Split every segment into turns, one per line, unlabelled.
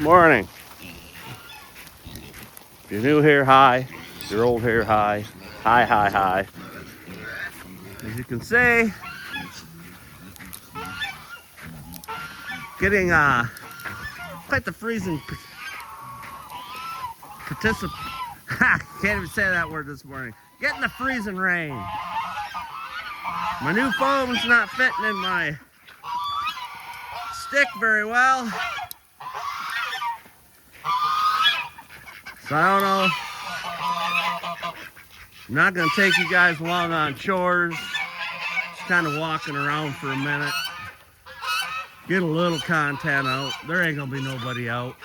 Morning. If you're new here, hi. If you're old here, hi. Hi, hi, hi. As you can see, getting quite the freezing participant. Can't even say that word this morning. Getting the freezing rain. My new foam's not fitting in my stick very well. So I don't know. I'm not gonna take you guys along on chores. Just kind of walking around for a minute. Get a little content out. There ain't gonna be nobody out.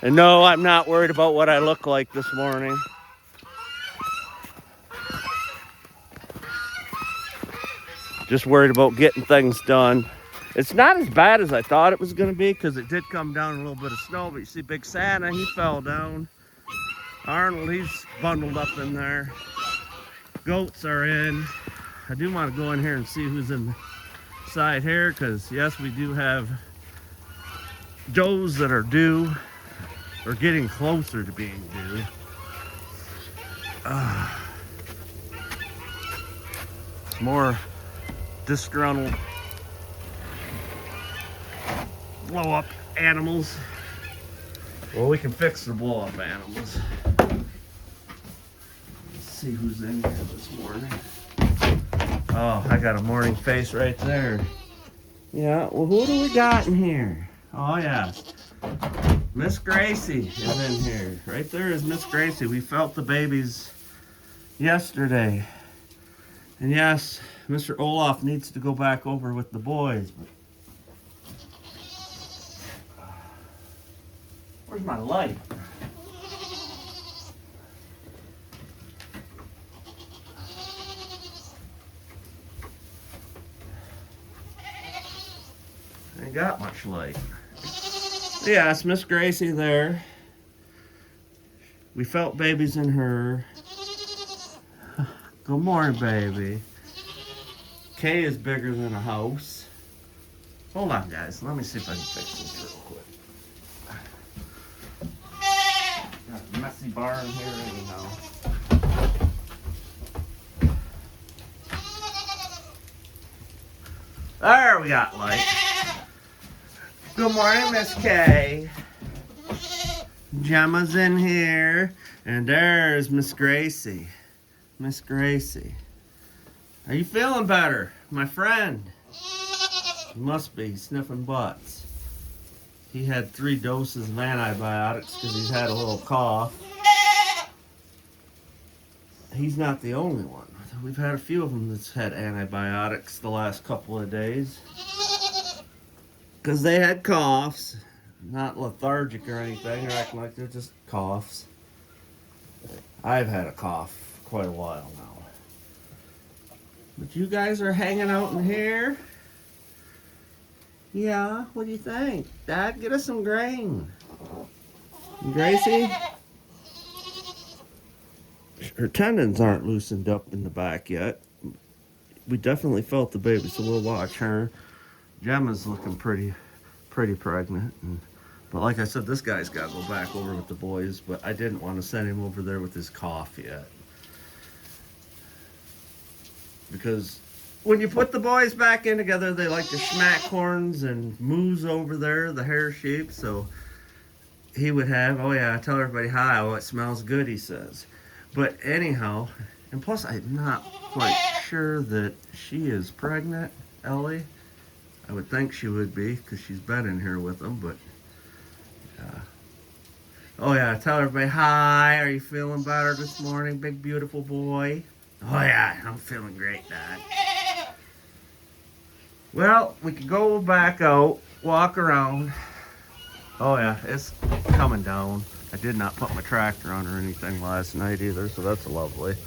And no, I'm not worried about what I look like this morning. Just worried about getting things done. It's not as bad as I thought it was going to be because it did come down a little bit of snow. But you see Big Santa, he fell down. Arnold, he's bundled up in there. Goats are in. I do want to go in here and see who's inside here because, yes, we do have does that are due or getting closer to being due. More disgruntled blow up animals. Well, we can fix the blow up animals. Let's see who's in here this morning. Oh, I got a morning face right there. Yeah, well, who do we got in here? Oh, yeah. Miss Gracie is in here. Right there is Miss Gracie. We felt the babies yesterday. And yes, Mr. Olaf needs to go back over with the boys. But where's my light? I ain't got much light. Yeah, it's Miss Gracie there. We felt babies in her. Good morning, baby. Kay is bigger than a house. Hold on, guys. Let me see if I can fix this real quick. Got a messy barn here anyhow. There, we got light. Good morning, Miss Kay. Gemma's in here. And there's Miss Gracie. Miss Gracie. Are you feeling better, my friend? You must be sniffing butts. He had 3 doses of antibiotics because he's had a little cough. He's not the only one. We've had a few of them that's had antibiotics the last couple of days. Because they had coughs. Not lethargic or anything. They're acting like they're just coughs. I've had a cough for quite a while now. But you guys are hanging out in here? Yeah, what do you think? Dad, get us some grain. Gracie? Her tendons aren't loosened up in the back yet. We definitely felt the baby, so we'll watch her. Gemma's looking pretty pregnant. But like I said, this guy's got to go back over with the boys, but I didn't want to send him over there with his cough yet. Because when you put the boys back in together, they like to smack horns and moose over there, the hair sheep. So he would have, oh yeah, tell everybody hi, oh it smells good, he says. But anyhow, and plus I'm not quite sure that she is pregnant, Ellie. I would think she would be because she's been in here with them, but oh yeah, tell everybody hi, are you feeling better this morning, big beautiful boy? Oh yeah, I'm feeling great, Dad. Well, we could go back out, walk around. Oh yeah, it's coming down. I did not put my tractor on or anything last night either, so that's lovely.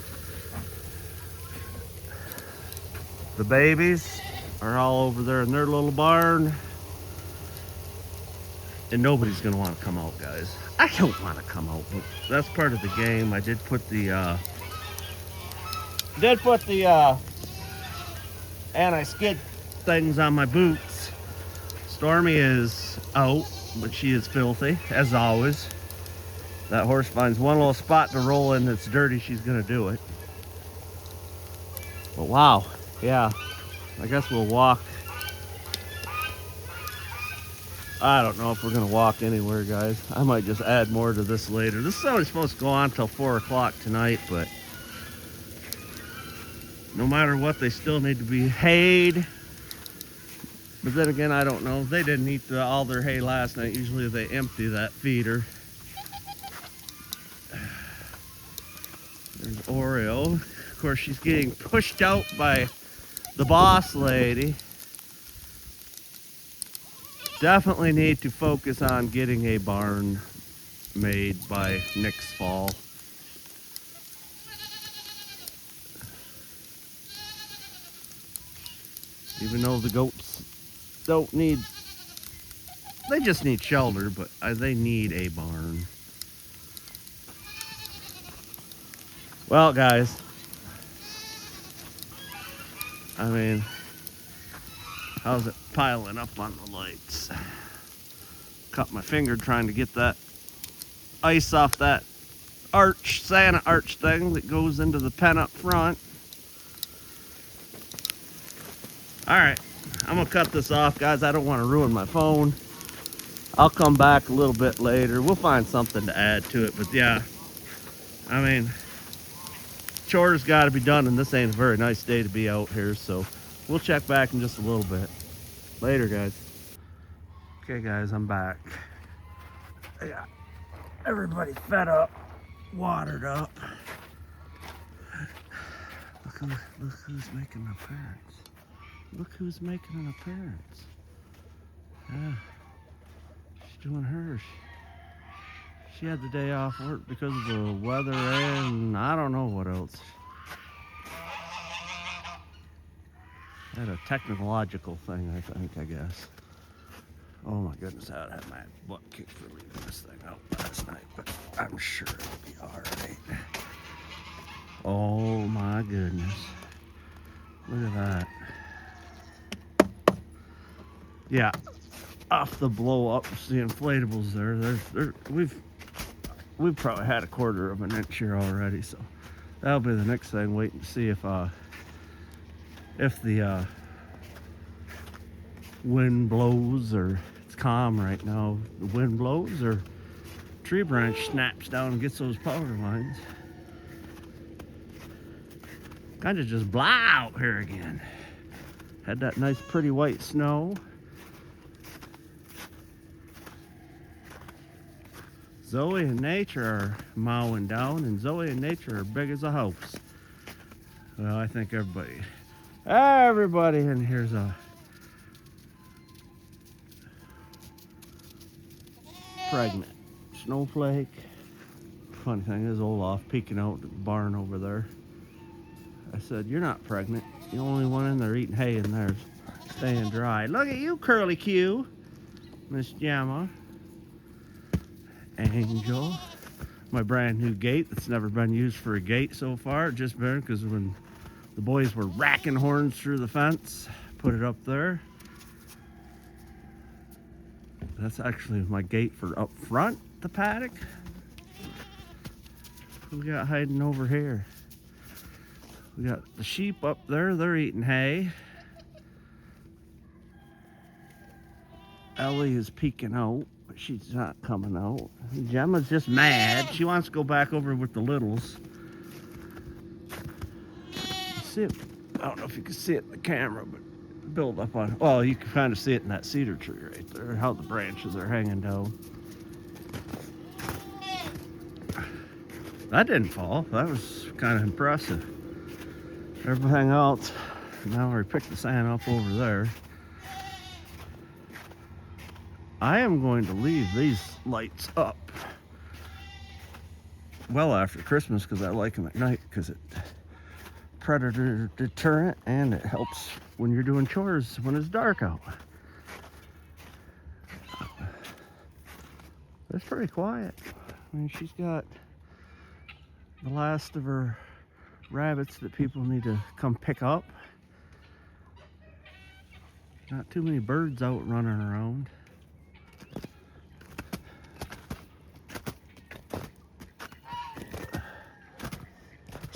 The babies are all over there in their little barn. And nobody's gonna want to come out, guys. I don't want to come out, but that's part of the game. I did put the anti-skid things on my boots. Stormy is out, but she is filthy, as always. That horse finds one little spot to roll in that's dirty, she's gonna do it. But wow, yeah, I guess we'll walk. I don't know if we're gonna walk anywhere, guys. I might just add more to this later. This is only supposed to go on till 4 o'clock tonight, but no matter what, they still need to be hayed. But then again, I don't know. They didn't eat all their hay last night. Usually they empty that feeder. There's Oreo. Of course, she's getting pushed out by the boss lady. Definitely need to focus on getting a barn made by next fall. Even though the goats don't need, they just need shelter, but they need a barn. Well, guys, I mean, how's it piling up on the lights? Cut my finger trying to get that ice off that arch, Santa arch thing that goes into the pen up front. All right, I'm gonna cut this off, guys. I don't want to ruin my phone. I'll come back a little bit later. We'll find something to add to it, but yeah, I mean, chores got to be done, and this ain't a very nice day to be out here, so we'll check back in just a little bit. Later, guys. Okay, guys, I'm back. I got everybody fed up, watered up. Look who's making an appearance. Look who's making an appearance. Yeah, she's doing hers. She had the day off work because of the weather and I don't know what else. Had a technological thing, I guess. Oh my goodness, I had my butt kicked for leaving this thing out last night, but I'm sure it'll be alright. Oh my goodness. Look at that. Yeah, off the blow up, the inflatables there. We've probably had a quarter of an inch here already, so that'll be the next thing. Waiting to see if the wind blows, or it's calm right now. The wind blows, or tree branch snaps down and gets those power lines. Kind of just blah out here again. Had that nice pretty white snow. Zoe and Nature are mowing down, and Zoe and Nature are big as a house. Well, I think everybody in here's a pregnant. Snowflake. Funny thing is, Olaf peeking out at the barn over there. I said, "You're not pregnant. You're the only one in there eating hay in there, staying dry. Look at you, Curly Q, Miss Gemma." Angel, my brand new gate that's never been used for a gate so far. Just been because when the boys were racking horns through the fence, put it up there. That's actually my gate for up front, the paddock. Who we got hiding over here? We got the sheep up there, they're eating hay. Ellie is peeking out, but she's not coming out. Gemma's just mad. She wants to go back over with the littles. See it? I don't know if you can see it in the camera, but build up on, well, you can kind of see it in that cedar tree right there, how the branches are hanging down. That didn't fall. That was kind of impressive. Everything else, now we picked the sand up over there. I am going to leave these lights up well after Christmas because I like them at night because it predator deterrent and it helps when you're doing chores when it's dark out. It's pretty quiet. I mean, she's got the last of her rabbits that people need to come pick up. Not too many birds out running around.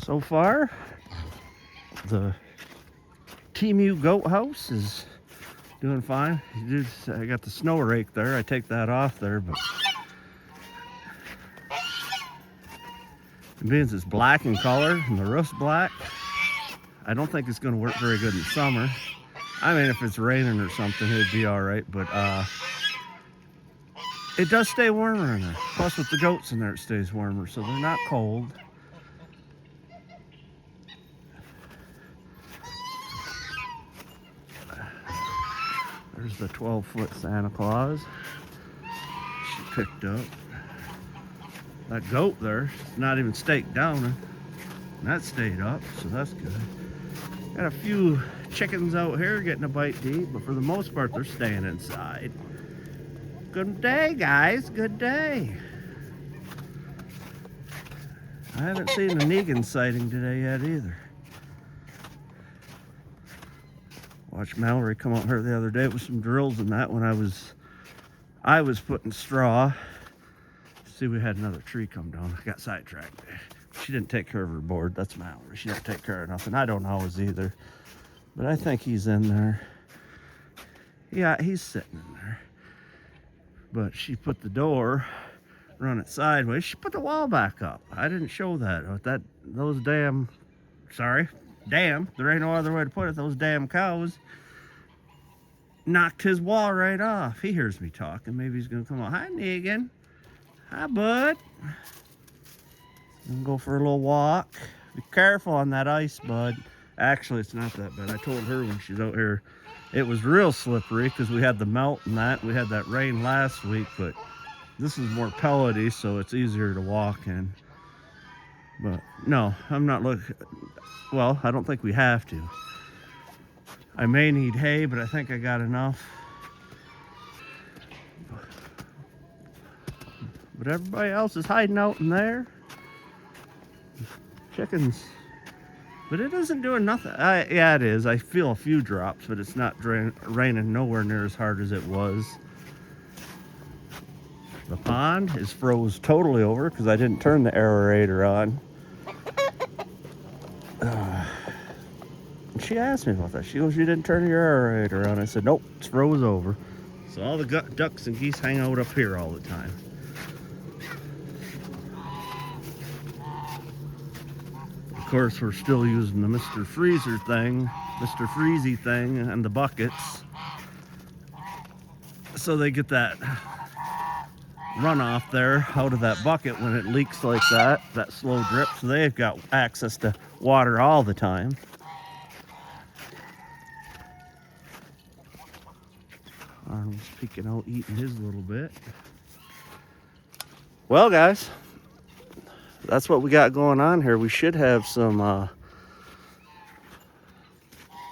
So far, the Temu goat house is doing fine. I got the snow rake there. I take that off there, but being it's black in color and the roof's black, I don't think it's going to work very good in summer. I mean, if it's raining or something, it'd be all right, but it does stay warmer in there. Plus, with the goats in there, it stays warmer, so they're not cold. There's the 12-foot Santa Claus she picked up. That goat there, it's not even staked down, and that stayed up, so that's good. Got a few chickens out here getting a bite to eat, but for the most part, they're staying inside. Good day, guys. Good day. I haven't seen a Negan sighting today yet either. Watched Mallory come out here the other day with some drills and that when I was putting straw. See, we had another tree come down. I got sidetracked. She didn't take care of her board. That's Mallory. She don't take care of nothing. I don't always either. But I think he's in there. Yeah, he's sitting in there. But she put the door, run it sideways. She put the wall back up. I didn't show that. Those damn, there ain't no other way to put it. Those damn cows knocked his wall right off. He hears me talking. Maybe he's going to come on. Hi, Negan. Hi, bud. I'm gonna go for a little walk. Be careful on that ice, bud. Actually, it's not that bad. I told her when she's out here, it was real slippery because we had the melt and that. We had that rain last week, but this is more pellety, so it's easier to walk in. But no, I'm not looking. Well, I don't think we have to. I may need hay, but I think I got enough. But everybody else is hiding out in there. Chickens. But it isn't doing nothing. Yeah, it is. I feel a few drops, but it's not raining nowhere near as hard as it was. The pond is froze totally over because I didn't turn the aerator on. She asked me about that. She goes, "You didn't turn your aerator on?" I said, "Nope, it's froze over." So all the ducks and geese hang out up here all the time. Of course, we're still using the Mr. Freezer thing, Mr. Freezy thing, and the buckets. So they get that runoff there out of that bucket when it leaks like that slow drip. So they've got access to water all the time. Arnold's peeking out, eating his little bit. Well, guys, that's what we got going on here. We should have some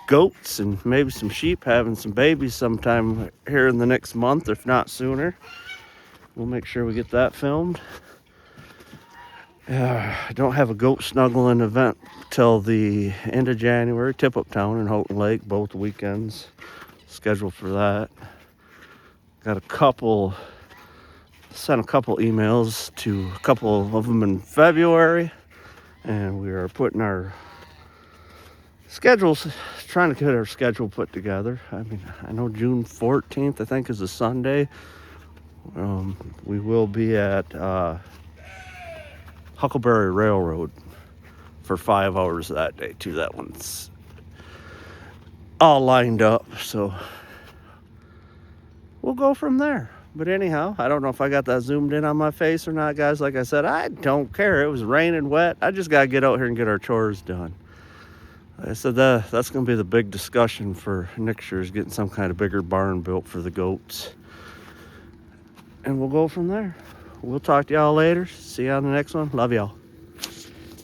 goats and maybe some sheep having some babies sometime here in the next month, if not sooner. We'll make sure we get that filmed. I don't have a goat snuggling event till the end of January. Tip-Up Town and Houghton Lake, both weekends scheduled for that. Got sent a couple emails to a couple of them in February, and we are putting our schedules, trying to get our schedule put together. I mean, I know June 14th, I think, is a Sunday. We will be at Huckleberry Railroad for 5 hours that day too. That one's all lined up, so we'll go from there. But anyhow, I don't know if I got that zoomed in on my face or not, guys. Like I said, I don't care. It was raining wet. I just got to get out here and get our chores done. Like I said, that's going to be the big discussion for next year, is getting some kind of bigger barn built for the goats. And we'll go from there. We'll talk to y'all later. See you on the next one. Love y'all.